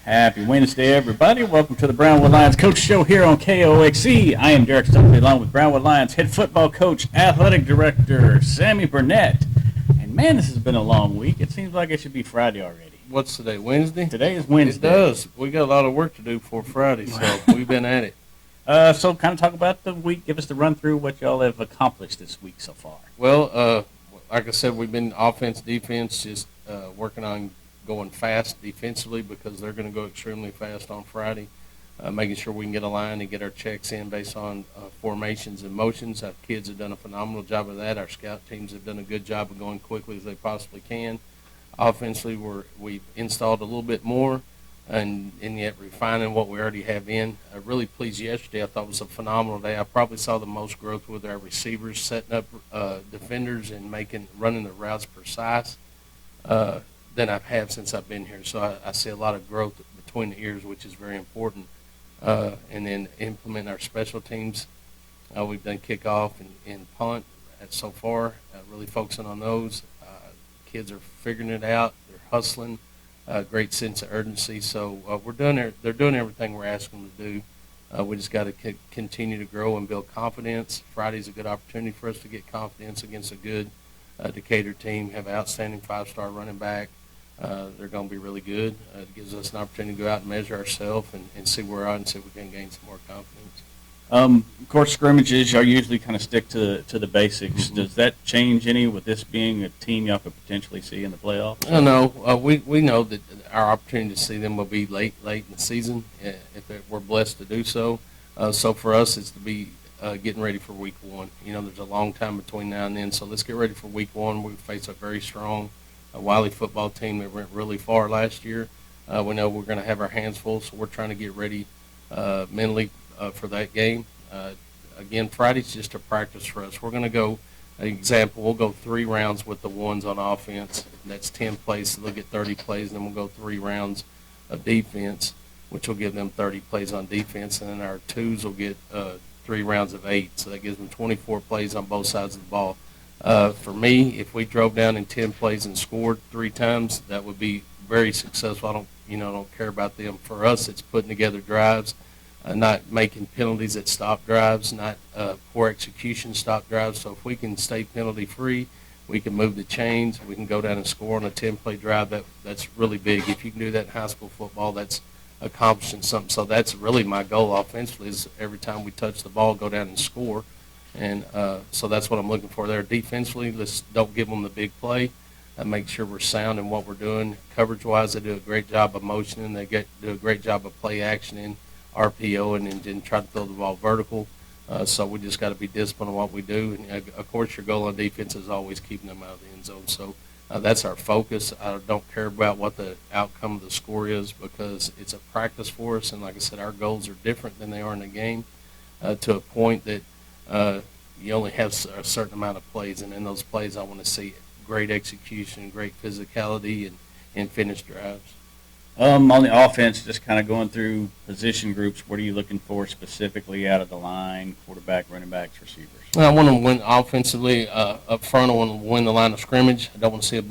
Happy Wednesday, everybody. Welcome to the Brownwood Lions Coach Show here on KOXE. I am Derek Stokely, along with Brownwood Lions head football coach, athletic director, Sammy Burnett. And, man, this has been a long week. It seems like it should be Friday already. What's today, Wednesday? Today is Wednesday. It does. We got a lot of work to do for Friday, so we've been at it. So kind of talk about the week. Give us the run-through what y'all have accomplished this week so far. Well, like I said, we've been offense, defense, just working on going fast defensively because they're going to go extremely fast on Friday, making sure we can get a line and get our checks in based on formations and motions. Our kids have done a phenomenal job of that. Our scout teams have done a good job of going quickly as they possibly can. Offensively, we've installed a little bit more and yet refining what we already have in. Really pleased yesterday. I thought it was a phenomenal day. I probably saw the most growth with our receivers setting up defenders and running the routes precise than I've had since I've been here. So I see a lot of growth between the ears, which is very important. And then implement our special teams. We've done kickoff and punt so far, really focusing on those. Kids are figuring it out. They're hustling. Great sense of urgency. So they're doing everything we're asking them to do. We just got to continue to grow and build confidence. Friday's a good opportunity for us to get confidence against a good Decatur team, have an outstanding five-star running back. They're going to be really good. It gives us an opportunity to go out and measure ourselves and see where we're at and see if we can gain some more confidence. Of course, scrimmages, y'all usually kind of stick to the basics. Mm-hmm. Does that change any with this being a team y'all could potentially see in the playoffs? No. We know that our opportunity to see them will be late in the season if we're blessed to do so. So for us, it's to be getting ready for week one. You know, there's a long time between now and then, so let's get ready for week one. We face a very strong Wiley football team that went really far last year. We know we're going to have our hands full, so we're trying to get ready mentally for that game. Again, Friday's just a practice for us. We're going to go, an example, we'll go 3 rounds with the ones on offense. That's 10 plays, so they'll get 30 plays, and then we'll go 3 rounds of defense, which will give them 30 plays on defense, and then our twos will get 3 rounds of 8, so that gives them 24 plays on both sides of the ball. For me, if we drove down in 10 plays and scored 3 times, that would be very successful. I don't care about them. For us, it's putting together drives, not making penalties that stop drives, not poor execution stop drives. So if we can stay penalty free, we can move the chains. We can go down and score on a 10-play drive. That's really big. If you can do that in high school football, that's accomplishing something. So that's really my goal offensively is every time we touch the ball, go down and score. And so that's what I'm looking for there. Defensively, let's don't give them the big play. Make sure we're sound in what we're doing. Coverage-wise, they do a great job of motioning. They do a great job of play actioning, RPOing, and then try to throw the ball vertical. So we just got to be disciplined in what we do. And, of course, your goal on defense is always keeping them out of the end zone. So that's our focus. I don't care about what the outcome of the score is because it's a practice for us. And, like I said, our goals are different than they are in the game to a point that you only have a certain amount of plays, and in those plays I want to see great execution, great physicality, and finished drives. On the offense, just kind of going through position groups, what are you looking for specifically out of the line, quarterback, running backs, receivers? I want to win offensively up front. I want to win the line of scrimmage. I don't want to see a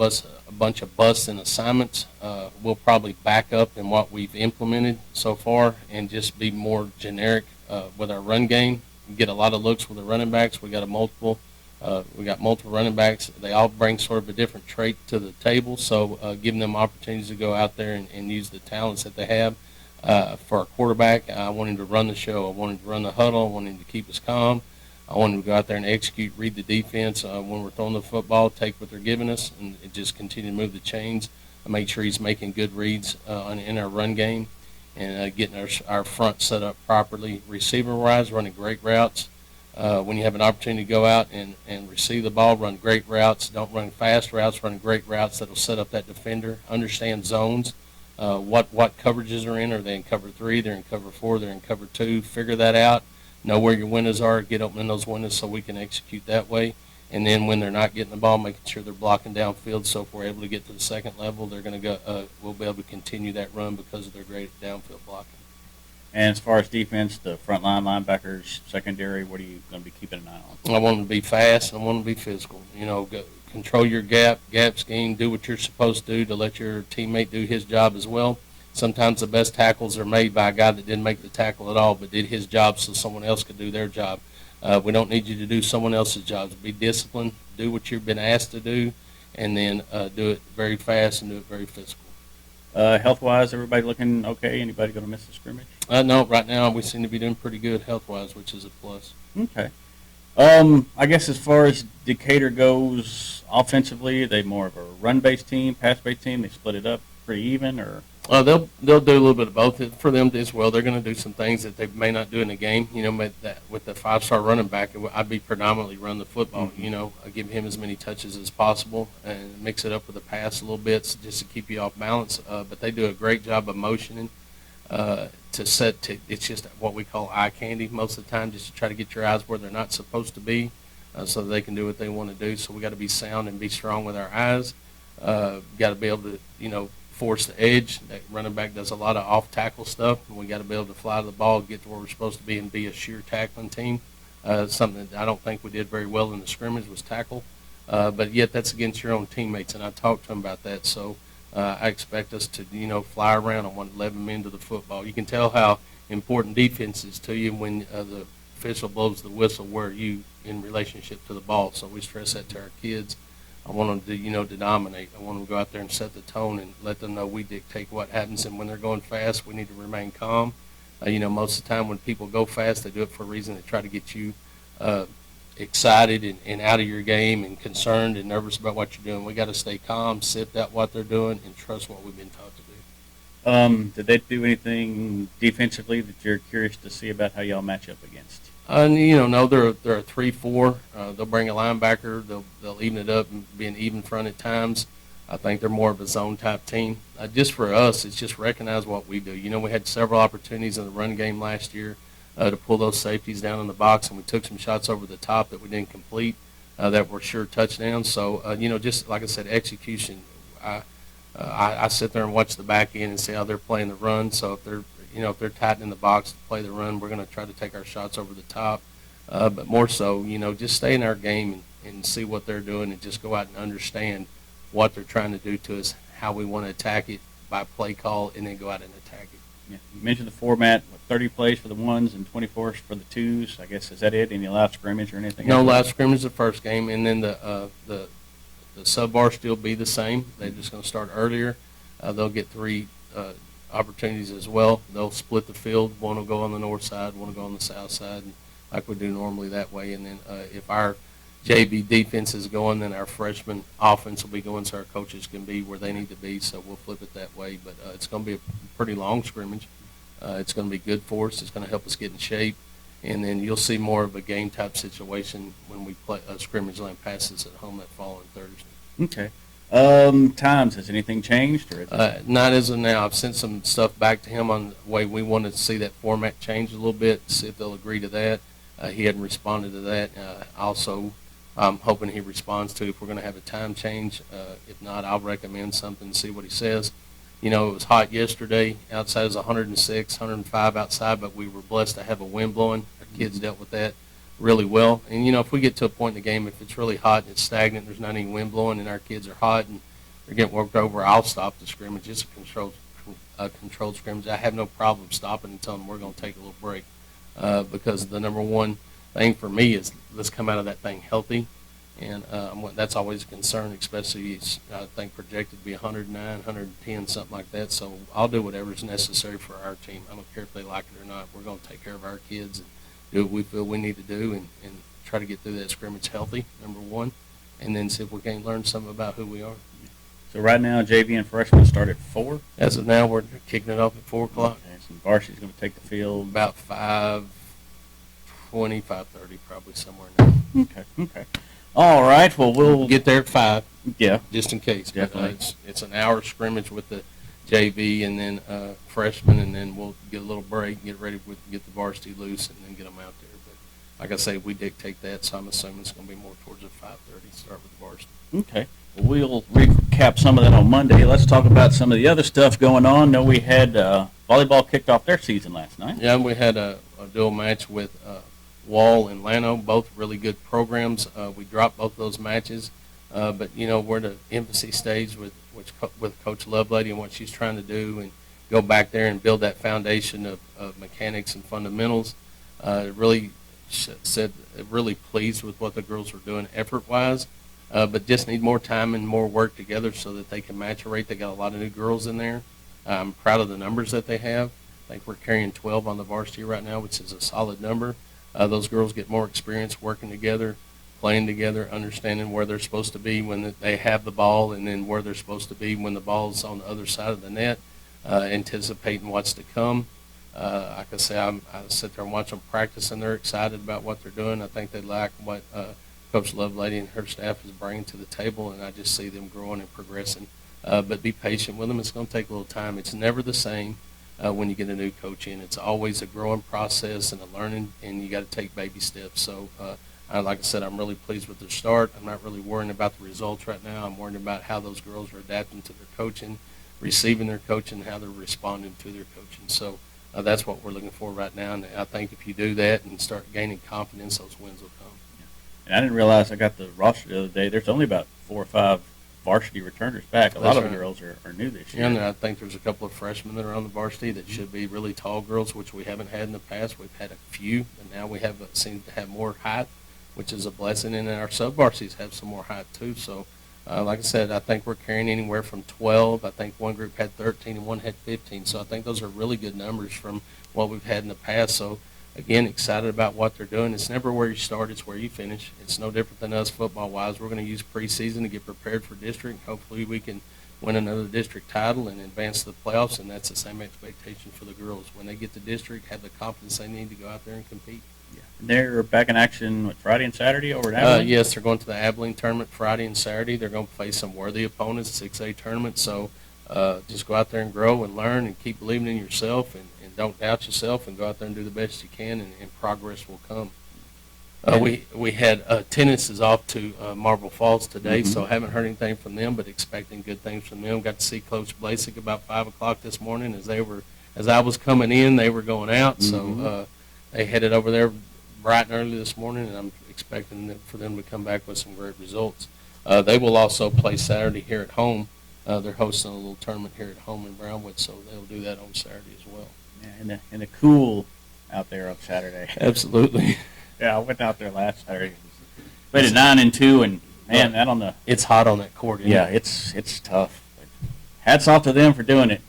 bunch of busts in assignments. We'll probably back up in what we've implemented so far and just be more generic with our run game. Get a lot of looks with the running backs. We got multiple running backs. They all bring sort of a different trait to the table. So giving them opportunities to go out there and use the talents that they have. For our quarterback, I want him to run the show. I want him to run the huddle. I want him to keep us calm. I want him to go out there and execute, read the defense when we're throwing the football, take what they're giving us, and just continue to move the chains. And make sure he's making good reads in our run game. And getting our front set up properly. Receiver-wise, running great routes. When you have an opportunity to go out and receive the ball, run great routes. Don't run fast routes, run great routes that will set up that defender. Understand zones, what coverages are in. Are they in cover 3? They're in cover 4. They're in cover 2. Figure that out. Know where your windows are. Get open in those windows so we can execute that way. And then when they're not getting the ball, making sure they're blocking downfield. So if we're able to get to the second level, they're going to go. We'll be able to continue that run because of their great downfield blocking. And as far as defense, the front line, linebackers, secondary, what are you going to be keeping an eye on? I want them to be fast and I want them to be physical. Control your gap scheme. Do what you're supposed to do to let your teammate do his job as well. sometimes the best tackles are made by a guy that didn't make the tackle at all, but did his job so someone else could do their job. We don't need you to do someone else's job. Be disciplined, do what you've been asked to do, and then do it very fast and do it very physical. Health-wise, everybody looking okay? Anybody going to miss the scrimmage? No, right now we seem to be doing pretty good health-wise, which is a plus. Okay. I guess as far as Decatur goes offensively, are they more of a run-based team, pass-based team? They split it up pretty even, or? They'll do a little bit of both. For them as well, they're going to do some things that they may not do in the game. With the 5-star running back, I'd be predominantly run the football. I give him as many touches as possible and mix it up with a pass a little bit just to keep you off balance. But they do a great job of motioning it's just what we call eye candy most of the time, just to try to get your eyes where they're not supposed to be, so that they can do what they want to do. So we got to be sound and be strong with our eyes. Got to be able to force the edge. That running back does a lot of off tackle stuff, and we got to be able to fly to the ball, get to where we're supposed to be, and be a sheer tackling team. Something that I don't think we did very well in the scrimmage was tackle, but yet that's against your own teammates, and I talked to them about that. So I expect us to fly around and want 11 men to the football. You can tell how important defense is to you when the official blows the whistle where you in relationship to the ball. So we stress that to our kids. I want them to dominate. I want them to go out there and set the tone and let them know we dictate what happens. And when they're going fast, we need to remain calm. Most of the time when people go fast, they do it for a reason. They try to get you excited and out of your game and concerned and nervous about what you're doing. We got to stay calm, sift out what they're doing, and trust what we've been taught to do. Did they do anything defensively that you're curious to see about how y'all match up against? No, they're a 3-4. They'll bring a linebacker. They'll even it up and be an even front at times. I think they're more of a zone type team. Just for us, it's just recognize what we do. We had several opportunities in the run game last year to pull those safeties down in the box, and we took some shots over the top that we didn't complete that were sure touchdowns. So just like I said, execution. I sit there and watch the back end and see how they're playing the run. So if they're tightening the box to play the run, we're going to try to take our shots over the top. But more so, just stay in our game and see what they're doing and just go out and understand what they're trying to do to us, how we want to attack it by play call, and then go out and attack it. Yeah. You mentioned the format, 30 plays for the ones and 24 for the twos. I guess, is that it? Any live scrimmage or anything? No, live scrimmage the first game, and then the sub bar still be the same. They're just going to start earlier. They'll get 3 opportunities as well. They'll split the field. One will go on the north side, one will go on the south side, and like we do normally that way. And then if our JV defense is going, then our freshman offense will be going, so our coaches can be where they need to be. So we'll flip it that way. But it's going to be a pretty long scrimmage. It's going to be good for us. It's going to help us get in shape. And then you'll see more of a game type situation when we play scrimmage line passes at home that following Thursday. Okay. Times, has anything changed? Or not as of now. I've sent some stuff back to him on the way we wanted to see that format change a little bit, see if they'll agree to that. He hadn't responded to that. Also, I'm hoping he responds to if we're going to have a time change. If not, I'll recommend something and see what he says. It was hot yesterday. Outside it was 106, 105 outside, but we were blessed to have a wind blowing. Our kids dealt with that really well. And, if we get to a point in the game, if it's really hot and it's stagnant, there's not any wind blowing, and our kids are hot and they're getting worked over, I'll stop the scrimmage. It's a controlled scrimmage. I have no problem stopping and telling them we're going to take a little break because the number one thing for me is let's come out of that thing healthy. And that's always a concern, especially I think projected to be 109, 110, something like that. So I'll do whatever is necessary for our team. I don't care if they like it or not. We're going to take care of our kids and do what we feel we need to do and try to get through that scrimmage healthy, number one, and then see if we can't learn something about who we are. So right now, JV and freshmen start at 4? As of now, we're kicking it off at 4 o'clock. Okay, so varsity's going to take the field about 5:20, 5:30, probably somewhere in there. Okay. All right. Well, we'll get there at 5. Yeah, just in case. Definitely. But, it's an hour scrimmage with the JV and then freshmen, and then we'll get a little break, get ready to get the varsity loose, and then get them out there. But like I say, we dictate that, so I'm assuming it's going to be more towards the 5:30 start with the varsity. Okay. Well, we'll recap some of that on Monday. Let's talk about some of the other stuff going on. I know we had volleyball kicked off their season last night. Yeah, we had a dual match with Wall and Llano, both really good programs. We dropped both those matches, but we're at the infancy stage with Coach Lovelady and what she's trying to do, go back there and build that foundation of mechanics and fundamentals. Really said really pleased with what the girls were doing effort-wise, but just need more time and more work together so that they can maturate. They got a lot of new girls in there. I'm proud of the numbers that they have. I think we're carrying 12 on the varsity right now, which is a solid number. Those girls get more experience working together, playing together, understanding where they're supposed to be when they have the ball, and then where they're supposed to be when the ball's on the other side of the net, anticipating what's to come. Like I say, I sit there and watch them practice, and they're excited about what they're doing. I think they like what Coach Lovelady and her staff is bringing to the table, and I just see them growing and progressing. But be patient with them. It's going to take a little time. It's never the same when you get a new coach in. It's always a growing process and a learning, and you got to take baby steps. So, like I said, I'm really pleased with their start. I'm not really worrying about the results right now. I'm worrying about how those girls are adapting to their coaching, receiving their coaching, how they're responding to their coaching. So that's what we're looking for right now. And I think if you do that and start gaining confidence, those wins will come. And I didn't realize, I got the roster the other day, there's only about 4 or 5 varsity returners back. A lot of the girls are new this year. Yeah, and I think there's a couple of freshmen that are on the varsity that should be really tall girls, which we haven't had in the past. We've had a few, but now we have seem to have more height, which is a blessing. And then our sub-varsities have some more height too. So, like I said, I think we're carrying anywhere from 12. I think one group had 13 and one had 15. So I think those are really good numbers from what we've had in the past. So, again, excited about what they're doing. It's never where you start, it's where you finish. It's no different than us football-wise. We're going to use preseason to get prepared for district. Hopefully we can win another district title and advance to the playoffs, and that's the same expectation for the girls. When they get to district, have the confidence they need to go out there and compete. Yeah. And they're back in action, Friday and Saturday over at Abilene? Yes, they're going to the Abilene tournament Friday and Saturday. They're going to face some worthy opponents, 6A tournament. So just go out there and grow and learn and keep believing in yourself and don't doubt yourself, and go out there and do the best you can, and progress will come. We had tennis is off to Marble Falls today, so haven't heard anything from them, but expecting good things from them. Got to see Coach Blasik about 5 o'clock this morning as I was coming in, they were going out, so they headed over there bright and early this morning, and I'm expecting for them to come back with some great results. They will also play Saturday here at home. They're hosting a little tournament here at home in Brownwood, so they'll do that on Saturday as well. Yeah, and the cool out there on Saturday. Absolutely. Yeah, I went out there last Saturday. Played at 9 and 2, and man, that on the it's hot on that court. Yeah, it's tough. But hats off to them for doing it.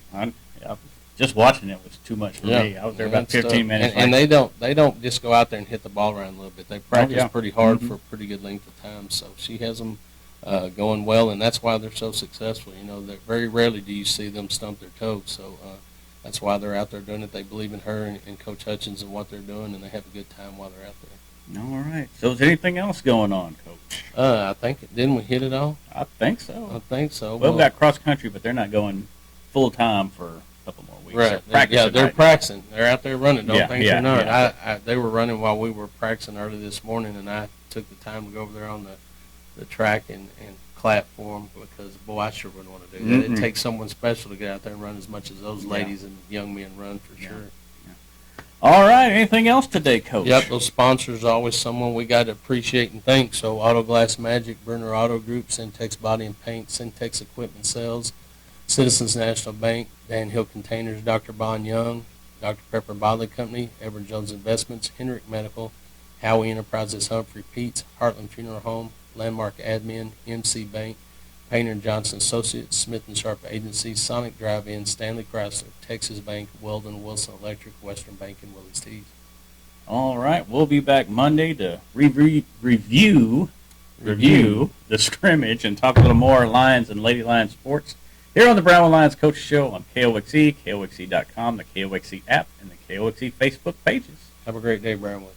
Just watching it was too much for me. I was there about 15 minutes. And they don't just go out there and hit the ball around a little bit. They practice pretty hard for a pretty good length of time. So she has them going well, and that's why they're so successful. You know, that very rarely do you see them stump their toes. So that's why they're out there doing it. They believe in her and Coach Hutchins and what they're doing, and they have a good time while they're out there. All right. So is there anything else going on, Coach? I think, didn't we hit it all? I think so. Well, we've got cross country, but they're not going full time for a couple more weeks. Right. They're practicing. They're out there running. Don't think they're not. Yeah. They were running while we were practicing early this morning, and I took the time to go over there on the track and clap for them, because, boy, I sure wouldn't want to do that. It takes someone special to get out there and run as much as those ladies and young men run, for sure. All right. Anything else today, Coach? Yep, those sponsors are always someone we got to appreciate and thank. So Auto Glass Magic, Burner Auto Group, Syntex Body and Paint, Syntex Equipment Sales, Citizens National Bank, Dan Hill Containers, Dr. Bond Young, Dr. Pepper Bottling Company, Edward Jones Investments, Henrik Medical, Howie Enterprises, Humphrey Pete's, Heartland Funeral Home, Landmark Admin, MC Bank, Painter & Johnson Associates, Smith & Sharp Agency, Sonic Drive-In, Stanley Chrysler, Texas Bank, Weldon, Wilson Electric, Western Bank, and Willie's Teas. All right. We'll be back Monday to review the scrimmage and talk a little more Lions and Lady Lions sports here on the Brownwood Lions Coach Show on KOXE, KOXE.com, the KOXE app, and the KOXE Facebook pages. Have a great day, Brownwood.